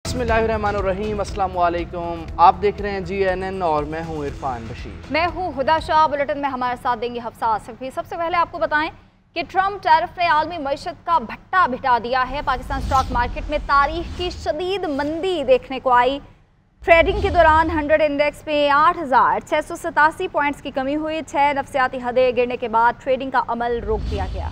बिस्मिल्लाहिर्रहमानिर्रहीम, अस्सलाम वालेकुम। आप देख रहे हैं GNN और मैं हूं इरफान बशीर। मैं हूं हुदा शाह। बुलेटिन में हमारे साथ देंगे हफ्सा आसिफी। सबसे पहले आपको बताएं कि ट्रंप टैरिफ ने आलमी मईशत का भट्टा भिटा दिया है। पाकिस्तान स्टॉक मार्केट में तारीख की शदीद मंदी देखने को आई। ट्रेडिंग के दौरान 100 इंडेक्स में 8,687 पॉइंट्स की कमी हुई। 6 नफसियाती हदें गिरने के बाद ट्रेडिंग का अमल रोक दिया गया।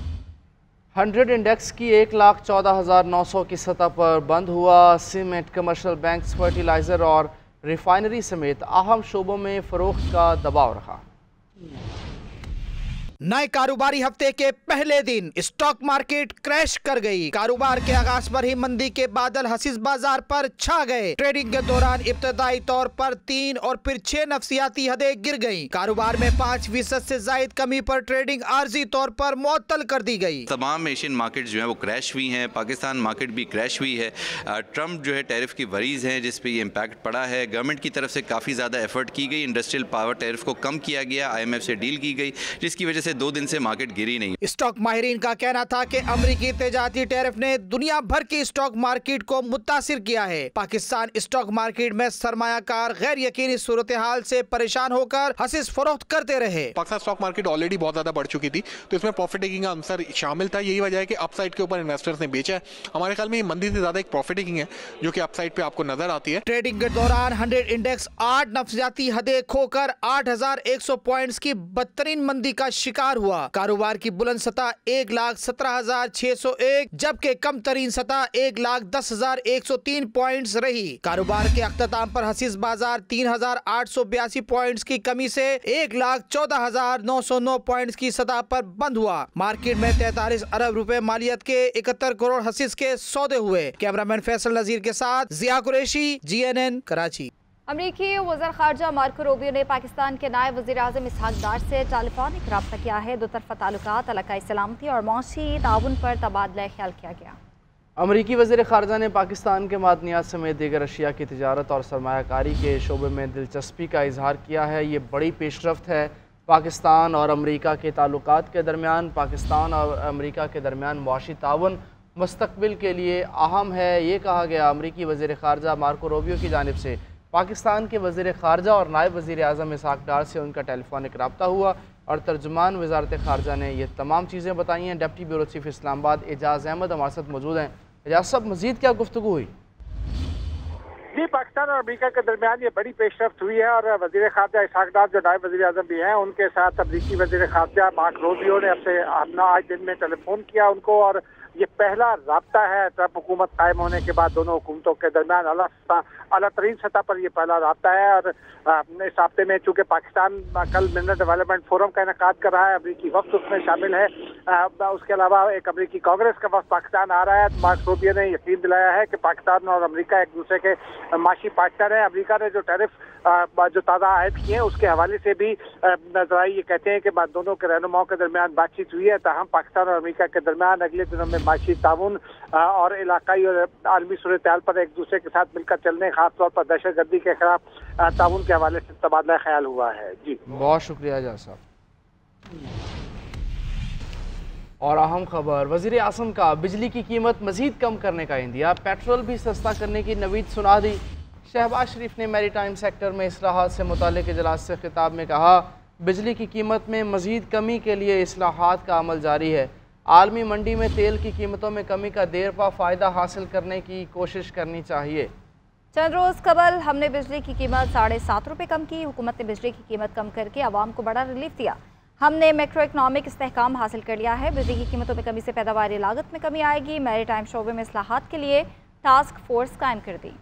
100 इंडेक्स की 1,14,900 की सतह पर बंद हुआ। सीमेंट, कमर्शियल बैंक्स, फर्टिलाइजर और रिफाइनरी समेत अहम शोबों में फरोख्त का दबाव रहा। नए कारोबारी हफ्ते के पहले दिन स्टॉक मार्केट क्रैश कर गई। कारोबार के आगाज पर ही मंदी के बादल हसीस बाजार पर छा गए। ट्रेडिंग के दौरान इब्तदाई तौर पर 3 और फिर 6 नफसियाती हदें गिर गईं। कारोबार में 5% से जायद कमी पर ट्रेडिंग आर्जी तौर पर मुअत्तल कर दी गई। तमाम एशियन मार्केट जो है वो क्रैश हुई हैं। पाकिस्तान मार्केट भी क्रैश हुई है। ट्रंप जो है टैरिफ की वरीज हैं जिस पे ये इम्पैक्ट पड़ा है। गवर्नमेंट की तरफ से काफ़ी ज़्यादा एफर्ट की गई। इंडस्ट्रियल पावर टैरिफ को कम किया गया, IMF से डील की गई, जिसकी वजह से 2 दिन से मार्केट गिरी नहीं। स्टॉक माहिरीन का कहना था कि अमेरिकी तेजारती टैरिफ ने दुनिया भर की स्टॉक मार्केट को मुतासिर किया है। पाकिस्तान स्टॉक मार्केट में सरमायाकार गैर यकीनी सूरत हाल से परेशान होकर हसीस फरोख्त करते रहे। पाकिस्तान स्टॉक मार्केट ऑलरेडी बहुत ज्यादा बढ़ चुकी थी, तो इसमें प्रॉफिट टेकिंग का आंसर शामिल था। यही वजह है कि अपसाइड के ऊपर इन्वेस्टर्स ने बेचा है। हमारे ख्याल में ये मंदी से ज्यादा एक प्रॉफिट टेकिंग है जो कि अपसाइड पे आपको नजर आती है। ट्रेडिंग के दौरान 100 इंडेक्स 8 नफसियाती हदें खोकर 8,100 पॉइंट्स की बदतरीन मंदी का शिकार हुआ। कारोबार की बुलंद सतह 1,17,601 जबकि कम तरीन सतह 1,10,103 पॉइंट्स रही। कारोबार के अख्ताम पर हसीस बाजार 3,882 पॉइंट्स की कमी से 1,14,909 पॉइंट्स की सतह पर बंद हुआ। मार्केट में 43 अरब रुपए मालियत के 71 करोड़ हसीस के सौदे हुए। कैमरामैन फैसल नजीर के साथ जिया कुरैशी, GNN कराची। अमरीकी वज़ीर ख़ारजा मार्को रूबियो ने पाकिस्तान के नायब वज़ीर आज़म इसहाक डार से टेलीफोनिक रब्ता किया है। दो तरफ़ा ताल्लुकात, इलाक़ाई सलामती और मौसी ताउन पर तबादला ख्याल किया गया। अमरीकी वज़ीर ख़ारजा ने पाकिस्तान के मादनियात समेत दीगर अशिया की तिजारत और सरमायाकारी के शोबे में दिलचस्पी का इजहार किया है। ये बड़ी पेशरफ्त है। पाकिस्तान और अमरीका के ताल्लुकात के दरमियान, पाकिस्तान और अमरीका के दरमियान मुआशी ताउन मुस्तक़बिल के लिए अहम है। ये कहा गया अमरीकी वज़ीर ख़ारजा मार्को रूबियो की जानिब से। पाकिस्तान के वज़ीर ख़ारजा और नायब वज़ीर आज़म इसहाक डार से उनका टेलीफोनिक रब्ता हुआ और तर्जुमान वज़ारत ख़ारजा ने ये तमाम चीज़ें बताई हैं। डिप्टी ब्यूरो चीफ इस्लामाबाद एजाज़ अहमद हमारे साथ मौजूद हैं। एजाज़ साहब, मज़ीद क्या गुफ्तगू हुई? जी, पाकिस्तान और अमेरिका के दरमियान ये बड़ी पेशरफ्त हुई है और वज़ीर ख़ारजा इसहाक डार जो नायब वज़ीर आज़म भी हैं, उनके साथ अमरीकी वज़ीर ख़ारजा मार्क रूबियो ने अपना आज दिन में टेलीफोन किया उनको। और ये पहला राब्ता है ट्रंप हुकूमत कायम होने के बाद दोनों हुकूमतों के दरमियान अला तरीन सतह पर ये पहला राब्ता है। और इस हफ्ते में चूँकि पाकिस्तान कल मिनरल डेवलपमेंट फोरम का इनेकाद कर रहा है, अमरीकी वफ्द उसमें शामिल है। उसके अलावा एक अमरीकी कांग्रेस का वफ्द पाकिस्तान आ रहा है। मार्क रूबियो ने यकीन दिलाया है कि पाकिस्तान और अमरीका एक दूसरे के माशी पार्टनर हैं। अमरीका ने जो टैरिफ जो ताज़ा आयद किए हैं उसके हवाले से भी नजर आई। ये कहते हैं कि दोनों के रहनुमाओं के दरमियान बातचीत हुई है, ताहम पाकिस्तान और अमरीका के दरमियान अगले दिनों में माशी ताउन और इलाकाई और आलमी सूरत हाल पर एक दूसरे के साथ मिलकर चलने, खासतौर पर दहशतगर्दी के खिलाफ ताउन के हवाले से तबादला ख्याल हुआ है। जी, बहुत शुक्रिया एजाज़ साहब। और अहम खबर, वज़ीर आज़म का बिजली की कीमत मज़ीद कम करने का इंदिया। पेट्रोल भी सस्ता करने की नवीद सुना दी। शहबाज शरीफ ने मैरी टाइम सेक्टर में इसलाहात से मुताल्लिक़ इजलास से खिताब में कहा, बिजली की कीमत में मज़ीद कमी के लिए इसलाहात का अमल जारी है। आलमी मंडी में तेल की कीमतों में कमी का देर पा फ़ायदा हासिल करने की कोशिश करनी चाहिए। चंद रोज़ कबल हमने बिजली की कीमत 7.5 रुपये कम की। हुकूमत ने बिजली की कीमत कम करके आवाम को बड़ा रिलीफ दिया। हमने मैक्रो इकनॉमिक इस्तेहकाम हासिल कर लिया है। बिजली की कीमतों में कमी से पैदावारी लागत में कमी आएगी। मैरी टाइम शोबे में इस्लाहात के लिए टास्क फोर्स कायम कर दी।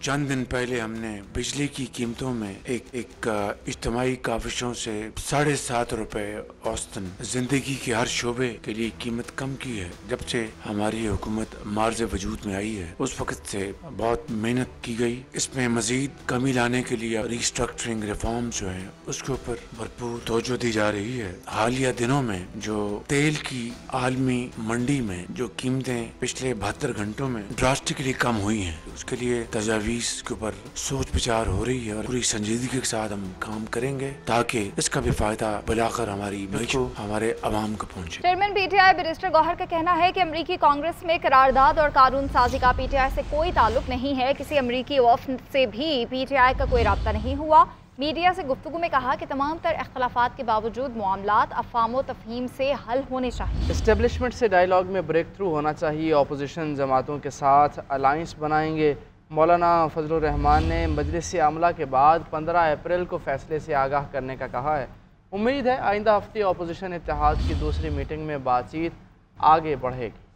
चंद दिन पहले हमने बिजली की कीमतों में एक इज्तिमाई काविशों से 7.5 रुपए औसतन जिंदगी के हर शोबे के लिए कीमत कम की है। जब से हमारी हुकूमत मार्ज़ वजूद में आई है उस वक्त से बहुत मेहनत की गई। इसमें मजीद कमी लाने के लिए रिस्ट्रक्चरिंग रिफॉर्म जो है उसके ऊपर भरपूर तवज्जो दी जा रही है। हालिया दिनों में जो तेल की आलमी मंडी में जो कीमतें पिछले 72 घंटों में ड्रास्टिकली कम हुई हैं, उसके लिए तजावीज़ के ऊपर सोच विचार हो रही है और पूरी संजीदगी के साथ हम काम करेंगे ताकि इसका भी फायदा बुलाकर हमारी मुल्क को, हमारे अवाम को पहुँचे। चेयरमैन पीटीआई बैरिस्टर गौहर का कहना है कि अमरीकी कांग्रेस में करारदाद और कानून साजी का पीटीआई से कोई ताल्लुक नहीं है। किसी अमरीकी वफ़द से भी पीटीआई का कोई राब्ता नहीं हुआ। मीडिया से गुफ्तगू में कहा कि तमाम तर इख्तलाफात के बावजूद मामलात अफ़ाम तफ़हीम से हल होने चाहिए। इस्टेब्लिशमेंट से डायलॉग में ब्रेक थ्रू होना चाहिए। अपोजिशन जमातों के साथ अलाइंस बनाएंगे। मौलाना फजलुर रहमान ने मजलिस आमला के बाद 15 अप्रैल को फैसले से आगाह करने का कहा है। उम्मीद है आइंदा हफ्ते अपोजिशन इत्तेहाद की दूसरी मीटिंग में बातचीत आगे बढ़ेगी।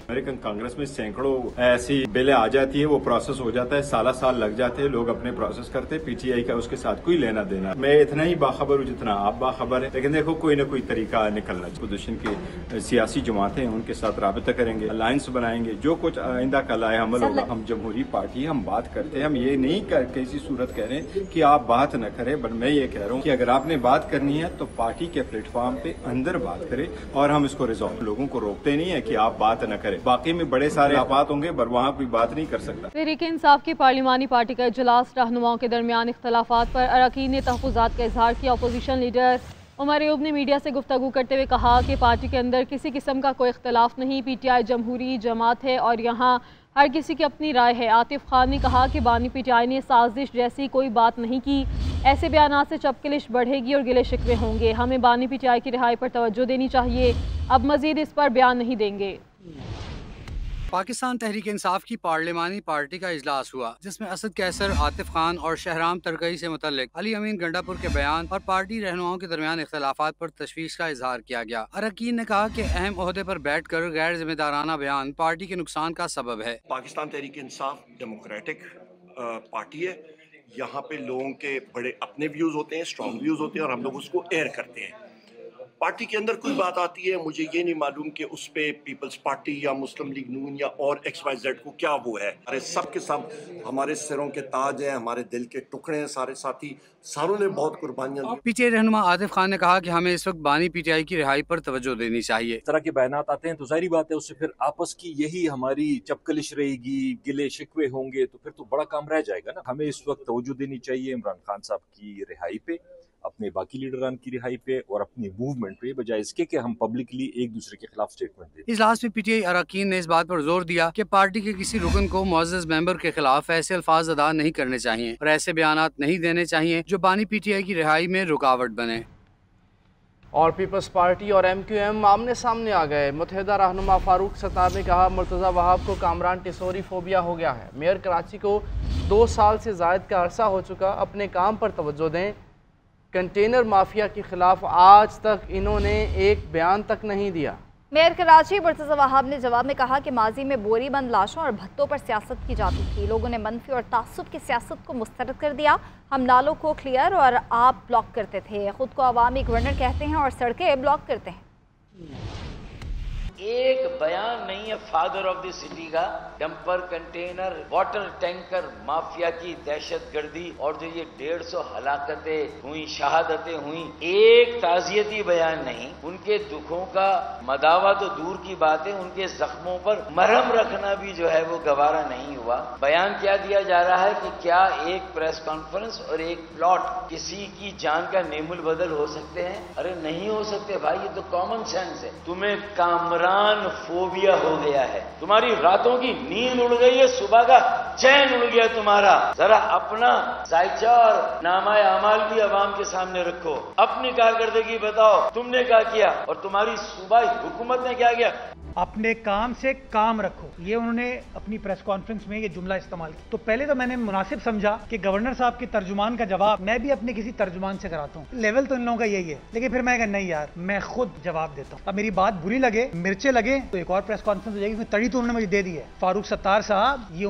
अमेरिकन कांग्रेस में सैकड़ों ऐसी बिलें आ जाती है, वो प्रोसेस हो जाता है, साल लग जाते हैं, लोग अपने प्रोसेस करते हैं, पीटीआई का उसके साथ कोई लेना देना। मैं इतना ही बाखबर हूँ जितना आप बाखबर है, लेकिन देखो कोई ना कोई तरीका निकलना चाहिए। अपोजिशन की सियासी जमातें हैं, उनके साथ राबता करेंगे, अलायंस बनाएंगे, जो कुछ आइंदा का लाए अमल होगा। हम जमहूरी पार्टी हम बात करते हैं, हम ये नहीं किसी सूरत कह रहे हैं कि आप बात न करें, बट मैं ये कह रहा हूँ कि अगर आपने बात करनी है तो पार्टी के प्लेटफॉर्म पे अंदर बात करें और हम इसको रिजॉल्व। लोगों को रोकते नहीं है कि आप बात न करें, बाकी में बड़े सारे आपात होंगे पर वहाँ कोई बात नहीं कर सकता। तहरीक-ए-इंसाफ की पार्लिमानी पार्टी का इजलास, रहनुमाओं के दरमियान इख्तलाफात पर अरकान ने तहफ़्फ़ुज़ात का इजहार किया। अपोजिशन लीडर उमर अयूब ने मीडिया से गुफ्तगू करते हुए कहा कि पार्टी के अंदर किसी किस्म का कोई इख्तलाफ नहीं, पीटीआई जमहूरी जमात है और यहाँ हर किसी की अपनी राय है। आतिफ खान ने कहा कि बानी पीटीआई ने साजिश जैसी कोई बात नहीं की। ऐसे बयानात से चपकलिश बढ़ेगी और गिले शिकवे होंगे। हमें बानी पीटीआई की रिहाई पर तवज्जो देनी चाहिए। अब मजीद इस पर बयान नहीं देंगे। पाकिस्तान तहरीक इंसाफ की पार्लिमानी पार्टी का इजलास हुआ, जिसमें असद कैसर, आतिफ खान और शहराम तरकई से मुतल्लिक अली अमीन गंडापुर के बयान और पार्टी रहनुमाओं के दरमियान इख्तलाफात पर तशवीश का इजहार किया गया। अरकान ने कहा कि अहम ओहदे पर बैठ कर गैर जिम्मेदाराना बयान पार्टी के नुकसान का सबब है। पाकिस्तान तहरीक इंसाफ डेमोक्रेटिक पार्टी है। यहाँ पे लोगों के बड़े अपने व्यूज होते हैं, स्ट्रॉन्ग व्यूज होते हैं और हम लोग उसको एयर करते हैं। पार्टी के अंदर कोई बात आती है, मुझे ये नहीं मालूम कि उस पे पीपल्स पार्टी या मुस्लिम लीग नून या और XYZ को क्या वो है। अरे सब के सब हमारे सिरों के ताज हैं, हमारे दिल के टुकड़े हैं। सारे साथी सारों ने बहुत कुर्बानियां दी। पीटीआई रहनुमा आतिफ खान ने कहा कि हमें इस वक्त बानी पीटीआई की रिहाई पर तवज्जो देनी चाहिए। इस तरह के बयानात आते हैं तो जाहिर बात है उससे फिर आपस की यही हमारी चपकलिश रहेगी, गिले शिकवे होंगे, तो फिर तो बड़ा काम रह जाएगा ना। हमें इस वक्त तवज्जो देनी चाहिए इमरान खान साहब की रिहाई पे, अपने बाकी लीडरान की रिहाई पे और अपनी मूवमेंट पे, बजाय इसके कि हम पब्लिकली एक दूसरे के खिलाफ स्टेटमेंट दें। इजलास में पीटीआई अरकान ने इस बात पर जोर दिया कि पार्टी के किसी रुकन को मुअज़्ज़ज़ मेंबर के खिलाफ ऐसे अल्फाज अदा नहीं करने चाहिए और ऐसे बयानात नहीं देने चाहिए जो बानी पीटीआई की रिहाई में रुकावट बने। और पीपल्स पार्टी और MQM आमने सामने आ गए। मुत्तहिदा रहनुमा फारूक सत्तार ने कहा मुर्तज़ा वहाब को कामरान टिसोरी फोबिया हो गया है। मेयर कराची को 2 साल से ज़ायद का अरसा हो चुका, अपने काम पर तवज्जो दें। कंटेनर माफिया के खिलाफ आज तक इन्होंने एक बयान तक नहीं दिया। मेयर कराची मुर्तज़ा वहाब ने जवाब में कहा कि माजी में बोरी बंद लाशों और भत्तों पर सियासत की जाती थी। लोगों ने मनफी और तासुब की सियासत को मुस्तरद कर दिया। हम नालों को क्लियर और आप ब्लॉक करते थे। खुद को अवामी गवर्नर कहते हैं और सड़कें ब्लॉक करते हैं। एक बयान नहीं है फादर ऑफ द सिटी का। Dumper, container, water tanker mafia की दहशत गर्दी और जो ये 150 हलाकतें हुई, शहादतें हुई, एक ताजियती बयान नहीं। उनके दुखों का मदावा तो दूर की बात है, उनके जख्मों पर मरहम रखना भी जो है वो गवारा नहीं हुआ। बयान क्या दिया जा रहा है कि क्या एक प्रेस कॉन्फ्रेंस और एक प्लॉट किसी की जान का नेमुल बदल हो सकते हैं? अरे नहीं हो सकते भाई, ये तो कॉमन सेंस है। तुम्हें कामरान फोबिया हो गया है, तुम्हारी रातों की नींद उड़ गई है, सुबह का चैन उड़ गया तुम्हारा। जरा अपना जायचा और नामा अमाल भी अवाम के सामने रखो, अपनी कारकर्दगी बताओ, तुमने क्या किया और तुम्हारी सूबाई हुकूमत ने क्या किया। अपने काम से काम रखो, ये उन्होंने अपनी प्रेस कॉन्फ्रेंस में ये जुमला इस्तेमाल किया। तो पहले तो मैंने मुनासिब समझा कि गवर्नर साहब के तर्जुमान का जवाब मैं भी अपने किसी तर्जुमान से कराता हूँ। लेवल तो इन लोगों का यही है, लेकिन फिर मैं कहा नहीं यार, मैं खुद जवाब देता हूँ। अब मेरी बात बुरी लगे, मिर्चे लगे तो एक और प्रेस कॉन्फ्रेंस हो जाएगी। तड़ी तो उन्होंने मुझे दे दी है। फारूक सत्तार साहब, ये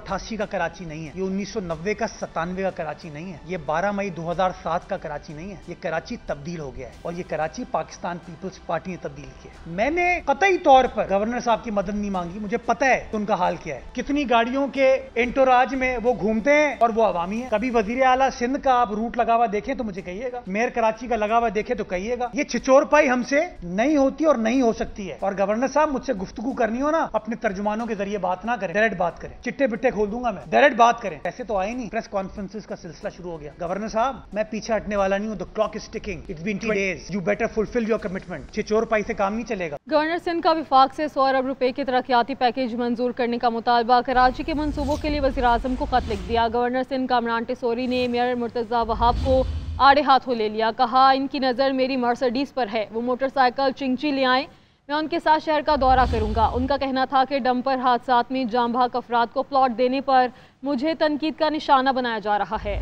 1988 का कराची नहीं है, ये 1990 का 97 का कराची नहीं है, ये 12 मई 2007 का कराची नहीं है। ये कराची तब्दील हो गया है और ये कराची पाकिस्तान पीपल्स पार्टी ने तब्दील किया है। मैंने कतई तौर पर गवर्नर साहब की मदद नहीं मांगी, मुझे पता है कि उनका हाल क्या है, कितनी गाड़ियों के एंटोराज में वो घूमते हैं और वो अवामी है। कभी वजीर आला सिंध का आप रूट लगा हुआ देखें तो मुझे कहिएगा, मेयर कराची का लगा हुआ देखे तो कहिएगा। ये छिचोरपाई हमसे नहीं होती और नहीं हो सकती है। और गवर्नर साहब मुझसे गुफ्तगू करनी हो ना, अपने तर्जुमानों के जरिए बात ना करें, डायरेक्ट बात करें, चिट्टे बिट्टे खोल दूंगा मैं, डायरेक्ट बात करें। ऐसे तो आए नहीं, प्रेस कॉन्फ्रेंसेस का सिलसिला शुरू हो गया। गवर्नर साहब मैं पीछे हटने वाला नहीं हूं, the clock is ticking, it's been 2 days, you better fulfil your commitment. छिचोरपाई से काम नहीं चलेगा। गवर्नर सिंध का विफाक से 100 अरब रुपए के तरक्याती पैकेज मंजूर करने का मुतालबा, कराची के मंसूबों के लिए वज़ीर आज़म को खत लिख दिया। गवर्नर सिंध कामरान टेसोरी ने मेयर मुर्तज़ा वहाब को आड़े हाथों ले लिया, कहा इनकी नज़र मेरी मर्सिडीज़ पर है, वो मोटरसाइकिल चिंची ले आएँ, मैं उनके साथ शहर का दौरा करूंगा। उनका कहना था कि डंपर हादसात में जाम बहक अफराद को प्लॉट देने पर मुझे तनकीद का निशाना बनाया जा रहा है।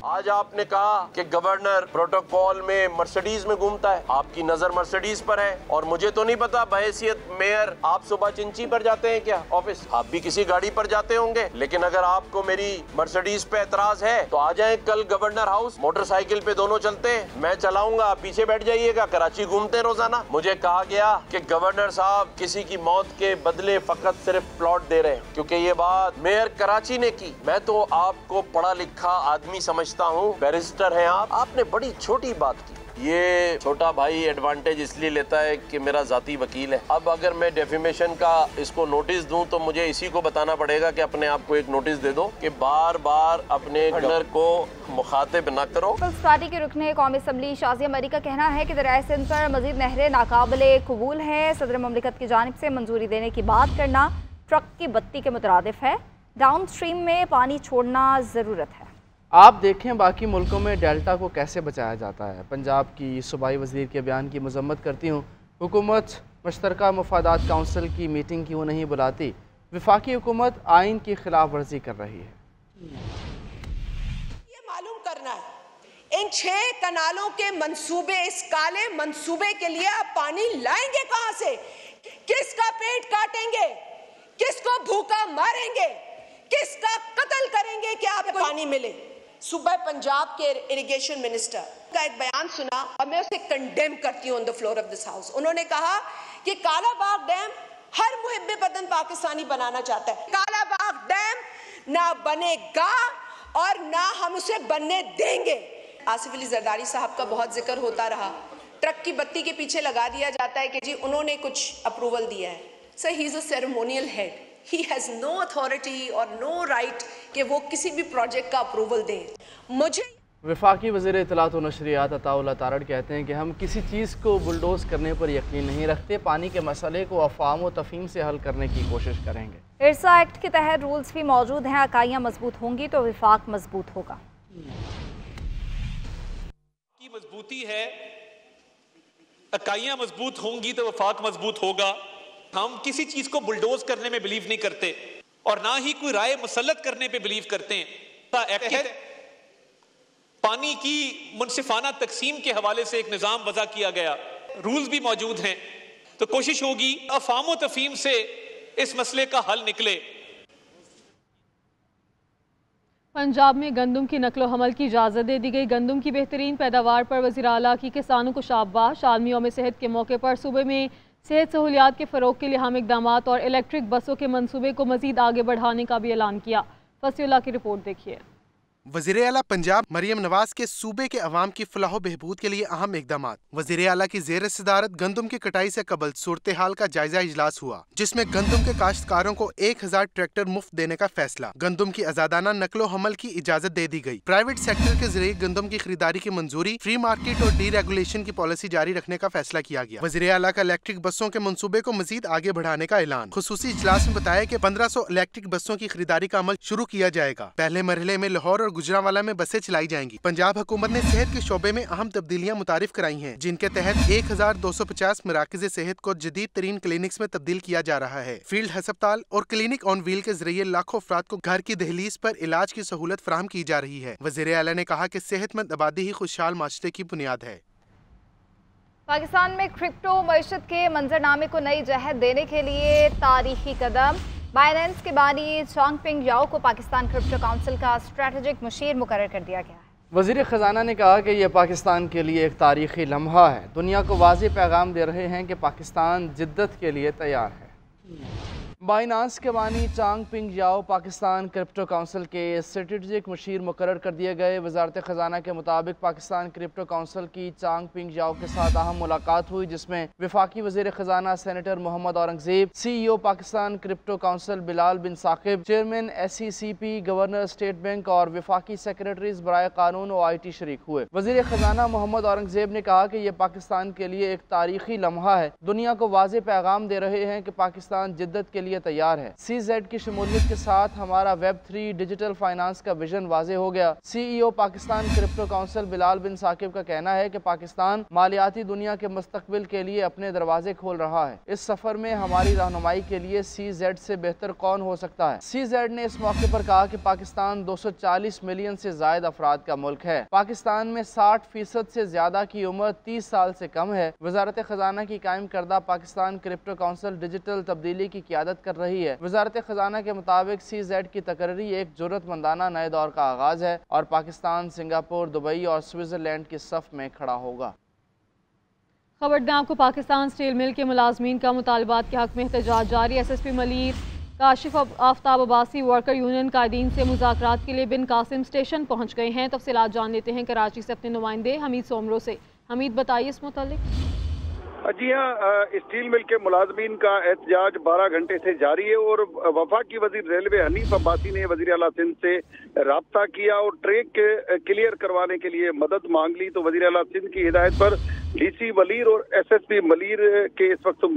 आज आपने कहा कि गवर्नर प्रोटोकॉल में मर्सिडीज में घूमता है, आपकी नजर मर्सिडीज पर है और मुझे तो नहीं पता बहैसियत मेयर आप सुबह चिंची पर जाते हैं क्या ऑफिस, आप भी किसी गाड़ी पर जाते होंगे। लेकिन अगर आपको मेरी मर्सिडीज पे एतराज है तो आ जाएं कल गवर्नर हाउस, मोटरसाइकिल पे दोनों चलते हैं, मैं चलाऊंगा, आप पीछे बैठ जाइएगा, कराची घूमते हैं रोजाना। मुझे कहा गया कि गवर्नर साहब किसी की मौत के बदले फकत सिर्फ प्लॉट दे रहे हैं, क्योंकि ये बात मेयर कराची ने की। मैं तो आपको पढ़ा लिखा आदमी समझ हूँ, बैरिस्टर हैं आप, आपने बड़ी छोटी बात की। ये छोटा भाई एडवांटेज इसलिए लेता है कि मेरा जाती वकील है। अब अगर मैं डेफिमेशन का इसको नोटिस दूं तो मुझे इसी को बताना पड़ेगा कि अपने आप को एक नोटिस दे दो कि बार बार अपने गवर्नर को मुखातिब न करो। पीपल्स पार्टी के रुकने कौमी असम्बली शाज़िया मरी का कहना है कि दरियाए सिंध पर मजीद नहरें नाकाबिले कबूल है। सदर ममलिकत की जानिब से मंजूरी देने की बात करना ट्रक की बत्ती के मुतरादिफ है। डाउन स्ट्रीम में पानी छोड़ना ज़रूरत है। आप देखें बाकी मुल्कों में डेल्टा को कैसे बचाया जाता है। पंजाब की सूबाई वज़ीर के बयान की मजम्मत करती हूँ। हुकूमत मुश्तरका मफादात काउंसिल की मीटिंग क्यों नहीं बुलाती। वफाकी हुकूमत आइन की खिलाफ वर्जी कर रही है। ये मालूम करना है इन 6 कनालों के मंसूबे, इस काले मंसूबे के लिए आप पानी लाएंगे कहां से, किसका पेट काटेंगे, किसको भूखा मारेंगे, किसका कत्ल करेंगे कि आपको पानी मिले। सुबह पंजाब के इरिगेशन मिनिस्टर का एक बयान सुना और मैं उसे कंडेम करती हूँ on the floor of this house. उन्होंने कहा कि कालाबाग डैम हर मुहिब्बे वतन पाकिस्तानी बनाना चाहता है। कालाबाग डैम ना बनेगा और ना हम उसे बनने देंगे। आसिफ अली जरदारी साहब का बहुत जिक्र होता रहा, ट्रक की बत्ती के पीछे लगा दिया जाता है कि जी उन्होंने कुछ अप्रूवल दिया है। Sir he is a ceremonial head, he has no authority और नो राइट कि वो किसी भी प्रोजेक्ट का अप्रूवल दें। मुझे वफाकी वज़ीर इत्तलात व नशरियात अताउल्लाह तारड़ कहते हैं कि हम किसी चीज़ को बुलडोज़ करने पर यकीन नहीं रखते, पानी के मसले को अफ़वाम व तफ़हीम से हल करने की कोशिश करेंगे। इरसा एक्ट के तहत रूल्स भी मौजूद हैं, इकाइयाँ मजबूत होंगी तो विफाक मजबूत होगा। की मजबूती है, इकाइयाँ मजबूत होंगी तो वफाक मजबूत होगा। हम किसी चीज को बुलडोज करने में बिलीव नहीं करते और ना ही कोई राय मुसल्लत करने पे बिलीव करते हैं। पानी की मुनसिफाना तकसीम के हवाले से एक निजाम वज़ा किया गया, रूल्स भी मौजूद हैं, तो कोशिश होगी अफ़वाम व तफ़हीम से इस मसले का हल निकले। पंजाब में गंदम की नकलो हमल की इजाज़त दे दी गई। गंदम की बेहतरीन पैदावार पर वज़ीर आला की किसानों को शाबाश। आलमी यौम सेहत के मौके पर सूबे में सेहत सहूलियात के फ़रोग के लिए अहम इक़दामात और इलेक्ट्रिक बसों के मंसूबे को मज़ीद आगे बढ़ाने का भी ऐलान किया। फसीउल्लाह की रिपोर्ट देखिए। वज़ीर आला पंजाब मरियम नवाज के सूबे के अवाम की फलाह बहबूद के लिए अहम इक़दामात। वज़ीर आला की ज़ेर सदारत गंदम की कटाई से कबल सूरत हाल का जायजा इजलास हुआ, जिसमें गंदम के काश्तकारों को 1000 ट्रैक्टर मुफ्त देने का फैसला। गंदम की आजादाना नकलो हमल की इजाजत दे दी गई। प्राइवेट सेक्टर के जरिए गंदम की खरीदारी की मंजूरी, फ्री मार्केट और डी रेगुलेशन की पॉलिसी जारी रखने का फैसला किया गया। वज़ीर आला का इलेक्ट्रिक बसों के मंसूबे को मजीद आगे बढ़ाने का ऐलान। खुसूसी इजलास में बताया कि 1500 इलेक्ट्रिक बसों की खरीदारी का अमल शुरू किया जाएगा। पहले मरहले में लाहौर और गुजरांवाला में बसें चलाई जाएंगी। पंजाब हुकूमत ने सेहत के शोबे में अहम तब्दीलियां मुतारिफ कराई हैं, जिनके तहत 1250 मराकज़ सेहत को जदीद तरीन क्लिनिक्स में तब्दील किया जा रहा है। फील्ड अस्पताल और क्लिनिक ऑन व्हील के जरिए लाखों अफराद को घर की दहलीज पर इलाज की सहूलत फराहम की जा रही है। वज़ीर आला ने कहा कि सेहतमंद आबादी ही खुशहाल माशरे की बुनियाद है। पाकिस्तान में क्रिप्टो मईशत के मंजरनामे को नई जहत देने के लिए तारीखी कदम। बाइडेंस के बानी चांगपिंग याओ को पाकिस्तान क्रिप्टो काउंसिल का स्ट्रेटेजिक मुशीर मुकर्रर कर दिया गया है। वज़ीर ख़जाना ने कहा कि यह पाकिस्तान के लिए एक तारीख़ी लम्हा है। दुनिया को वाज़ेह पैगाम दे रहे हैं कि पाकिस्तान जिद्दत के लिए तैयार है। बाइनांस के बानी Changpeng Zhao Pakistan crypto council के स्ट्रेटेजिक मुशीर मुकर्रर कर दिए गए। वजारत ख़जाना के मुताबिक पाकिस्तान क्रिप्टो काउंसिल की चांगपिंग याओ के साथ अहम मुलाकात हुई, जिसमें वफाकी वज़ीर ख़जाना senator Mohammad Aurangzeb, CEO Pakistan crypto council Bilal bin Saqib, chairman SECP, governor state bank और वफाकी सेक्रेटरीज बराए कानून और IT शरीक हुए। वज़ीर ख़जाना मोहम्मद औरंगज़ेब ने कहा कि यह पाकिस्तान के लिए एक तारीख़ी लम्हा है। दुनिया को वाज़ेह पैगाम दे रहे हैं कि पाकिस्तान जिद्दत के लिए तैयार है। CZ की शमूलियत के साथ हमारा Web3 डिजिटल फाइनेंस का विजन वाज़ेह हो गया। CEO Pakistan crypto council Bilal bin Saqib का कहना है कि पाकिस्तान मालियाती दुनिया के मुस्तकबिल के लिए अपने दरवाजे खोल रहा है। इस सफर में हमारी रहनुमाई के लिए CZ से बेहतर कौन हो सकता है। CZ ने इस मौके पर कहा कि पाकिस्तान 240 मिलियन से ज्यादा अफराद का मुल्क है। पाकिस्तान में 60% से ज्यादा की उम्र 30 साल से कम है। वजारत खजाना की कायम करदा पाकिस्तान क्रिप्टो काउंसिल डिजिटल तब्दीली की क़यादत कर रही है। वजारत खजाना के मुताबिक CZ की तकरीरी एक जुर्रतमंदाना नए दौर का आगाज है और पाकिस्तान सिंगापुर, दुबई और स्विट्जरलैंड की सफ में खड़ा होगा। खबर दें आपको, पाकिस्तान स्टील मिल के मुलाजमीन का मुतालबात के हक में एहतजाज जारी। SSP Malir Kashif Aftab Abbasi worker union कायदीन से मुज़ाकरात के लिए बिन कासिम स्टेशन पहुँच गए हैं। तफसीलात जान लेते हैं कराची से अपने नुमाइंदे हमीद सोमरो से। हमीद, बताइए इस मुतालिक। जी हाँ, स्टील मिल के मुलाजमीन का एहतजाज 12 घंटे से जारी है और वफाकी वजीर रेलवे हनीफ अब्बासी ने वजीर आला सिंध से राब्ता किया और ट्रैक क्लियर करवाने के लिए मदद मांग ली। तो वजीर आला सिंध की हिदायत पर DC मलीर और SSP मलीर के इस वक्त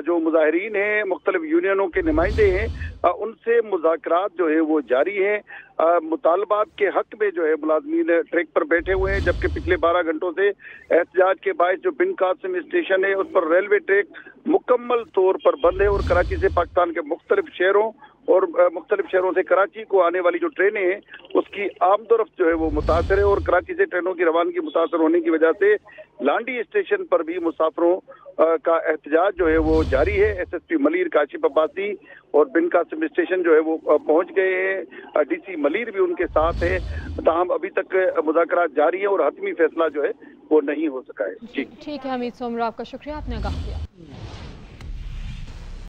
जो मुजाहिरीन हैं, मुख्तलिफ यूनियनों के नुमाइंदे हैं, उनसे मुज़ाकरात जो है वो जारी हैं। मुतालबात के हक में जो है मुलाजमीन ट्रैक पर बैठे हुए हैं, जबकि पिछले 12 घंटों से एहतजाज के बायस जो बिन कासिम स्टेशन है उस पर रेलवे ट्रैक मुकम्मल तौर पर बंद है और कराची से पाकिस्तान के मुख्तलिफ शहरों और मुख्तलिफ शहरों से कराची को आने वाली जो ट्रेनें हैं उसकी आमदोरफ्त जो है वो मुतासर है। और कराची से ट्रेनों की रवानगी मुतासर होने की वजह से लांडी स्टेशन पर भी मुसाफिरों का एहतजाज जो है वो जारी है। SSP मलीर काशिफ अब्बासी और बिन कासिम स्टेशन जो है वो पहुंच गए हैं। DC मलीर भी उनके साथ है। ताहम अभी तक मुज़ाकरात जारी है और हतमी फैसला जो है वो नहीं हो सका है। जी ठीक है हमीद सोमरा, आपका शुक्रिया, आपने आगाह किया।